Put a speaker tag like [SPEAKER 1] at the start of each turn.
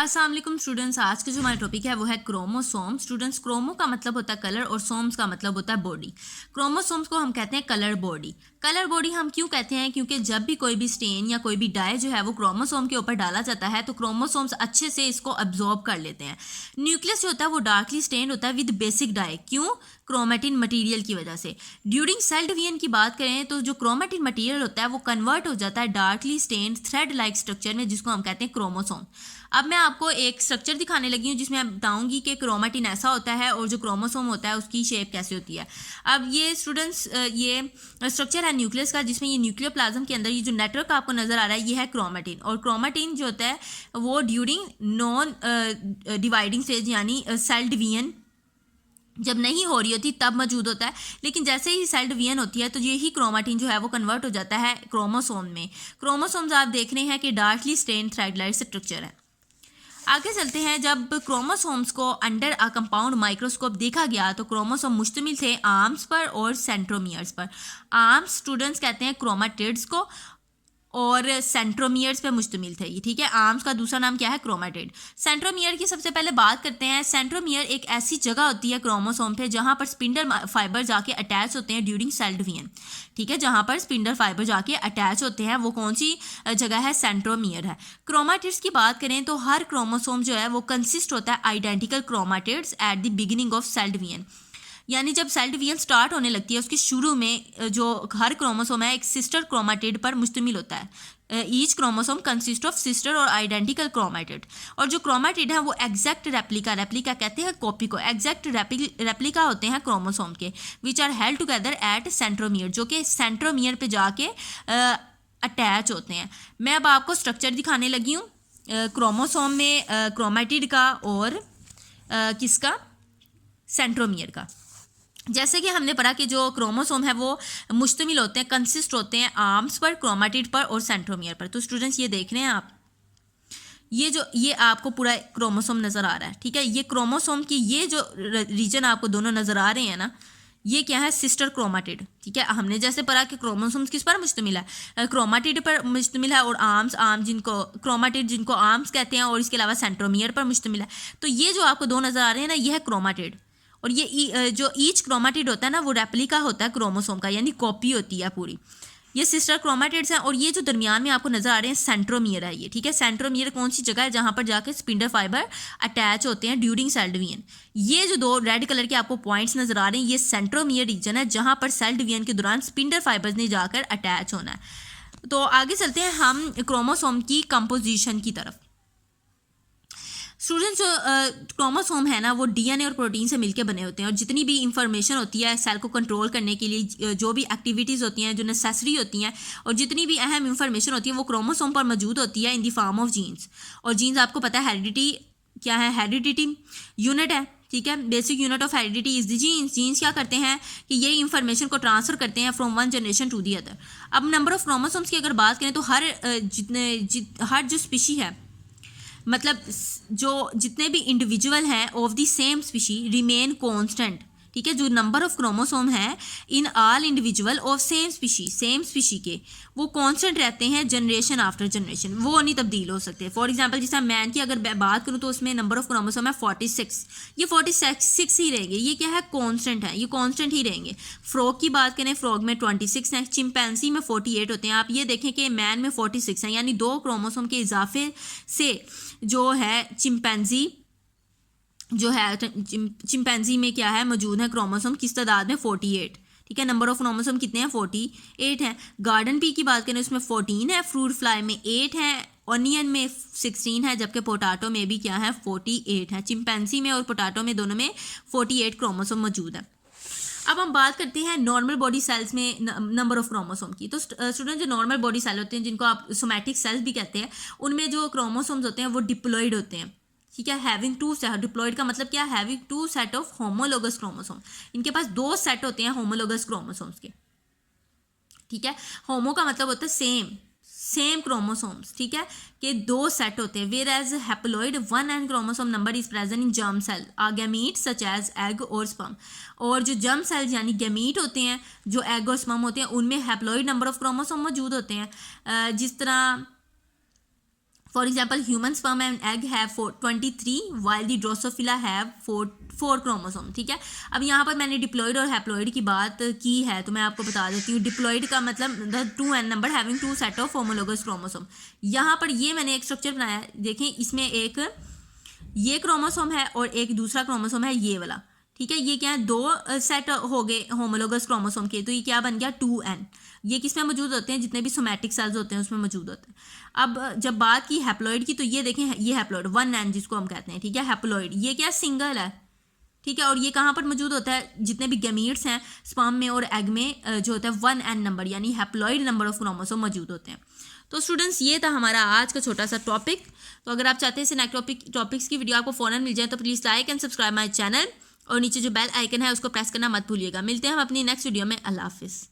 [SPEAKER 1] अस्सलाम वालेकुम स्टूडेंट्स। आज का जो हमारा टॉपिक है वो है क्रोमोसोम। स्टूडेंट्स, क्रोमो का मतलब होता है कलर और सोम्स का मतलब होता है बॉडी। क्रोमोसोम्स को हम कहते हैं कलर बॉडी। कलर बॉडी हम क्यों कहते हैं? क्योंकि जब भी कोई भी स्टेन या कोई भी डाई जो है वो क्रोमोसोम के ऊपर डाला जाता है तो क्रोमोसोम्स अच्छे से इसको अब्जॉर्ब कर लेते हैं। न्यूक्लियस जो होता है वो डार्कली स्टेन्ड होता है विद बेसिक डाई। क्यों? क्रोमेटिन मटेरियल की वजह से। ड्यूरिंग सेल डिवीजन की बात करें तो जो क्रोमेटिन मटेरियल होता है वो कन्वर्ट हो जाता है darkly stained thread like structure में, जिसको हम कहते हैं क्रोमोसोम। अब मैं आपको एक स्ट्रक्चर दिखाने लगी हूँ जिसमें मैं बताऊंगी कि क्रोमेटिन ऐसा होता है और जो क्रोमोसोम होता है उसकी शेप कैसे होती है। अब ये स्टूडेंट्स, ये स्ट्रक्चर है न्यूक्लियस का, जिसमें ये न्यूक्लियोप्लाज्म के अंदर ये जो नेटवर्क आपको नजर आ रहा है ये है क्रोमेटिन। और क्रोमेटिन जो होता है वो ड्यूरिंग नॉन डिवाइडिंग स्टेज यानी सेल डिवीजन जब नहीं हो रही होती तब मौजूद होता है, लेकिन जैसे ही सेल डिवीजन होती है तो यही क्रोमेटिन जो है वो कन्वर्ट हो जाता है क्रोमोसोम में। क्रोमोसोम्स आप देख रहे हैं कि darkly stained thread like structure है। आगे चलते हैं। जब क्रोमोसोम्स को अंडर अ कंपाउंड माइक्रोस्कोप देखा गया तो क्रोमोसोम मुश्तमिल थे आर्म्स पर और सेंट्रोमियर्स पर। आर्म्स स्टूडेंट्स कहते हैं क्रोमेटिड्स को और सेंट्रोमियर्स पे मुश्तमिल थे ये, ठीक है। आर्म्स का दूसरा नाम क्या है? क्रोमेटिड। सेंट्रोमियर की सबसे पहले बात करते हैं। सेंट्रोमियर एक ऐसी जगह होती है क्रोमोसोम पे जहाँ पर स्पिंडल फाइबर जाके अटैच होते हैं ड्यूरिंग सेल डिवीजन, ठीक है। जहाँ पर स्पिंडल फाइबर जाके अटैच होते हैं वो कौन सी जगह है? सेंट्रोमियर है। क्रोमेटिड्स की बात करें तो हर क्रोमोसोम जो है वो कंसिस्ट होता है identical chromatids at the beginning of cell division, यानी जब सेल डिवीजन स्टार्ट होने लगती है उसके शुरू में जो हर क्रोमोसोम है एक सिस्टर क्रोमेटिड पर मुश्तमिल होता है। Each chromosome consist of sister और आइडेंटिकल क्रोमेटिड। और जो क्रोमेटिड है वो एग्जैक्ट रेप्लिका कहते हैं कॉपी को, एग्जैक्ट रेप्लिका होते हैं क्रोमोसोम के, which are held together at centromere, जो कि सेंट्रोमियर पे जाके अटैच होते हैं। मैं अब आपको स्ट्रक्चर दिखाने लगी हूँ क्रोमोसोम में क्रोमेटिड का और किसका? सेंट्रोमियर का। जैसे कि हमने पढ़ा कि जो क्रोमोसोम है वो मुश्तमिल होते हैं, कंसिस्ट होते हैं आर्म्स पर, क्रोमेटिड पर और सेंट्रोमियर पर। तो स्टूडेंट्स ये देख रहे हैं आप, ये आपको पूरा क्रोमोसोम नज़र आ रहा है, ठीक है। ये क्रोमोसोम की ये जो रीजन आपको दोनों नज़र आ रहे हैं ना, ये क्या है? सिस्टर क्रोमेटिड, ठीक है। हमने जैसे पढ़ा कि क्रोमोसोम्स किस पर मुश्तमिल है? क्रोमेटिड पर मुश्तमिल है और आर्म जिनको क्रोमेटिड जिनको आर्म्स कहते हैं और इसके अलावा सेंट्रोमियर पर मुश्तमिल है। तो ये जो आपको दो नज़र आ रहे हैं ना, ये है क्रोमेटिड। और ये जो ईच क्रोमेटिड होता है ना वो रेप्लिका होता है क्रोमोसोम का, यानी कॉपी होती है पूरी। ये सिस्टर क्रोमेटिड्स हैं। और ये जो दरमियान में आपको नजर आ रहे हैं सेंट्रोमियर है ये, ठीक है। सेंट्रोमियर कौन सी जगह है? जहां पर जाकर स्पिंडल फाइबर अटैच होते हैं ड्यूरिंग सेल डिवीजन। ये जो दो रेड कलर के आपको पॉइंट्स नजर आ रहे हैं ये सेंट्रोमियर रीजन है जहां पर सेल डिवीजन के दौरान स्पिंडल फाइबर्स ने जाकर अटैच होना है। तो आगे चलते हैं हम क्रोमोसोम की कंपोजिशन की तरफ। स्टूडेंट्स, जो क्रोमोसोम है ना वो डीएनए और प्रोटीन से मिलकर बने होते हैं, और जितनी भी इंफॉर्मेशन होती है सेल को कंट्रोल करने के लिए, जो भी एक्टिविटीज़ होती हैं जो नेसेसरी होती हैं और जितनी भी अहम इंफॉर्मेशन होती है वो क्रोमोसोम पर मौजूद होती है in the form of genes. और जीन्स आपको पता है हेरिडिटी क्या है? हेरिडिटी यूनिट है, ठीक है। Basic unit of heredity is the genes. Genes क्या करते हैं कि ये इंफॉर्मेशन को ट्रांसफर करते हैं from one generation to the other. अब नंबर ऑफ क्रोमोसोम्स की अगर बात करें तो हर जो स्पीशी है, मतलब जो जितने भी इंडिविजुअल हैं of the same species remain constant, ठीक है। जो नंबर ऑफ क्रोमोसोम है in all individual of same species के वो कांस्टेंट रहते हैं जनरेशन आफ्टर जनरेशन, वो नहीं तब्दील हो सकते। फॉर एग्जांपल जैसे मैन की अगर बात करूँ तो उसमें नंबर ऑफ क्रोमोसोम है 46, ये 46 ही रहेंगे। ये क्या है? कांस्टेंट है, ये कांस्टेंट ही रहेंगे। फ्रॉग की बात करें, फ्रॉग में 26 हैं, चिंपैंजी में 48 होते हैं। आप ये देखें कि मैन में 46 हैं, यानी 2 क्रोमोसोम के इजाफे से जो है चिंपैंजी जो है चिंपैंजी में क्या है मौजूद है क्रोमोसोम किस तादाद में? 48, ठीक है। नंबर ऑफ क्रोमोसोम कितने हैं? 48 हैं। गार्डन पी की बात करें उसमें 14 है, फ्रूट फ्लाई में 8 है, ऑनियन में 16 है, जबकि पोटैटो में भी क्या है? 48 है। चिंपैंजी में और पोटैटो में दोनों में 48 क्रोमोसोम मौजूद है। अब हम बात करते हैं नॉर्मल बॉडी सेल्स में नंबर ऑफ क्रोमोसोम की। तो स्टूडेंट, जो नॉर्मल बॉडी सेल होते हैं जिनको आप सोमैटिक सेल्स भी कहते हैं, उनमें जो क्रोमोसोम्स होते हैं वो डिप्लॉइड होते हैं, ठीक है। हैविंग 2 सेट, डिप्लॉइड का मतलब क्या? Having 2 set of homologous chromosome. इनके पास 2 सेट होते हैं होमोलोगस क्रोमोसोम्स के, ठीक है। होमो का मतलब होता है सेम क्रोमोसोम्स, ठीक है, कि 2 सेट होते हैं। Whereas haploid 1 and chromosome number is present in germ cell or gamete such as egg और स्पर्म। और जो जर्म सेल्स यानी गैमीट होते हैं, जो एग और स्पर्म होते हैं, उनमें हैप्लॉइड नंबर ऑफ क्रोमोसोम मौजूद होते हैं। जिस तरह For example, human sperm and egg have 23 while the Drosophila have 4 chromosome. ठीक है. अब यहाँ पर मैंने डिप्लॉइड और हैप्लॉइड की बात की है तो मैं आपको बता देती हूँ. डिप्लॉइड का मतलब the 2n number having 2 set of homologous chromosome. यहाँ पर ये मैंने एक स्ट्रक्चर बनाया है. देखें, इसमें एक ये क्रोमोसोम है और एक दूसरा क्रोमोसोम है ये वाला. ठीक है. ये क्या है, 2 सेट हो गए होमोलोगस क्रोमोसोम के, तो ये क्या बन गया 2n. ये किस में मौजूद होते हैं, जितने भी सोमैटिक सेल्स होते हैं उसमें मौजूद होते हैं. अब जब बात की हैप्लॉइड की तो ये देखें, ये हैप्लॉइड 1n जिसको हम कहते हैं. ठीक है. हैप्लॉइड ये क्या सिंगल है. ठीक है. और ये कहाँ पर मौजूद होता है, जितने भी गैमीट्स हैं स्पर्म में और एग में जो होता है 1n नंबर यानी हैप्लॉइड नंबर ऑफ क्रोमोसोम मौजूद होते हैं. तो स्टूडेंट्स, ये था हमारा आज का छोटा सा टॉपिक. तो अगर आप चाहते हैं इसे नेक्स्ट टॉपिक्स की वीडियो आपको फ़ौरन मिल जाए तो please like and subscribe my channel और नीचे जो बेल आइकन है उसको प्रेस करना मत भूलिएगा. मिलते हैं हम अपनी नेक्स्ट वीडियो में. अल्लाह हाफिज़.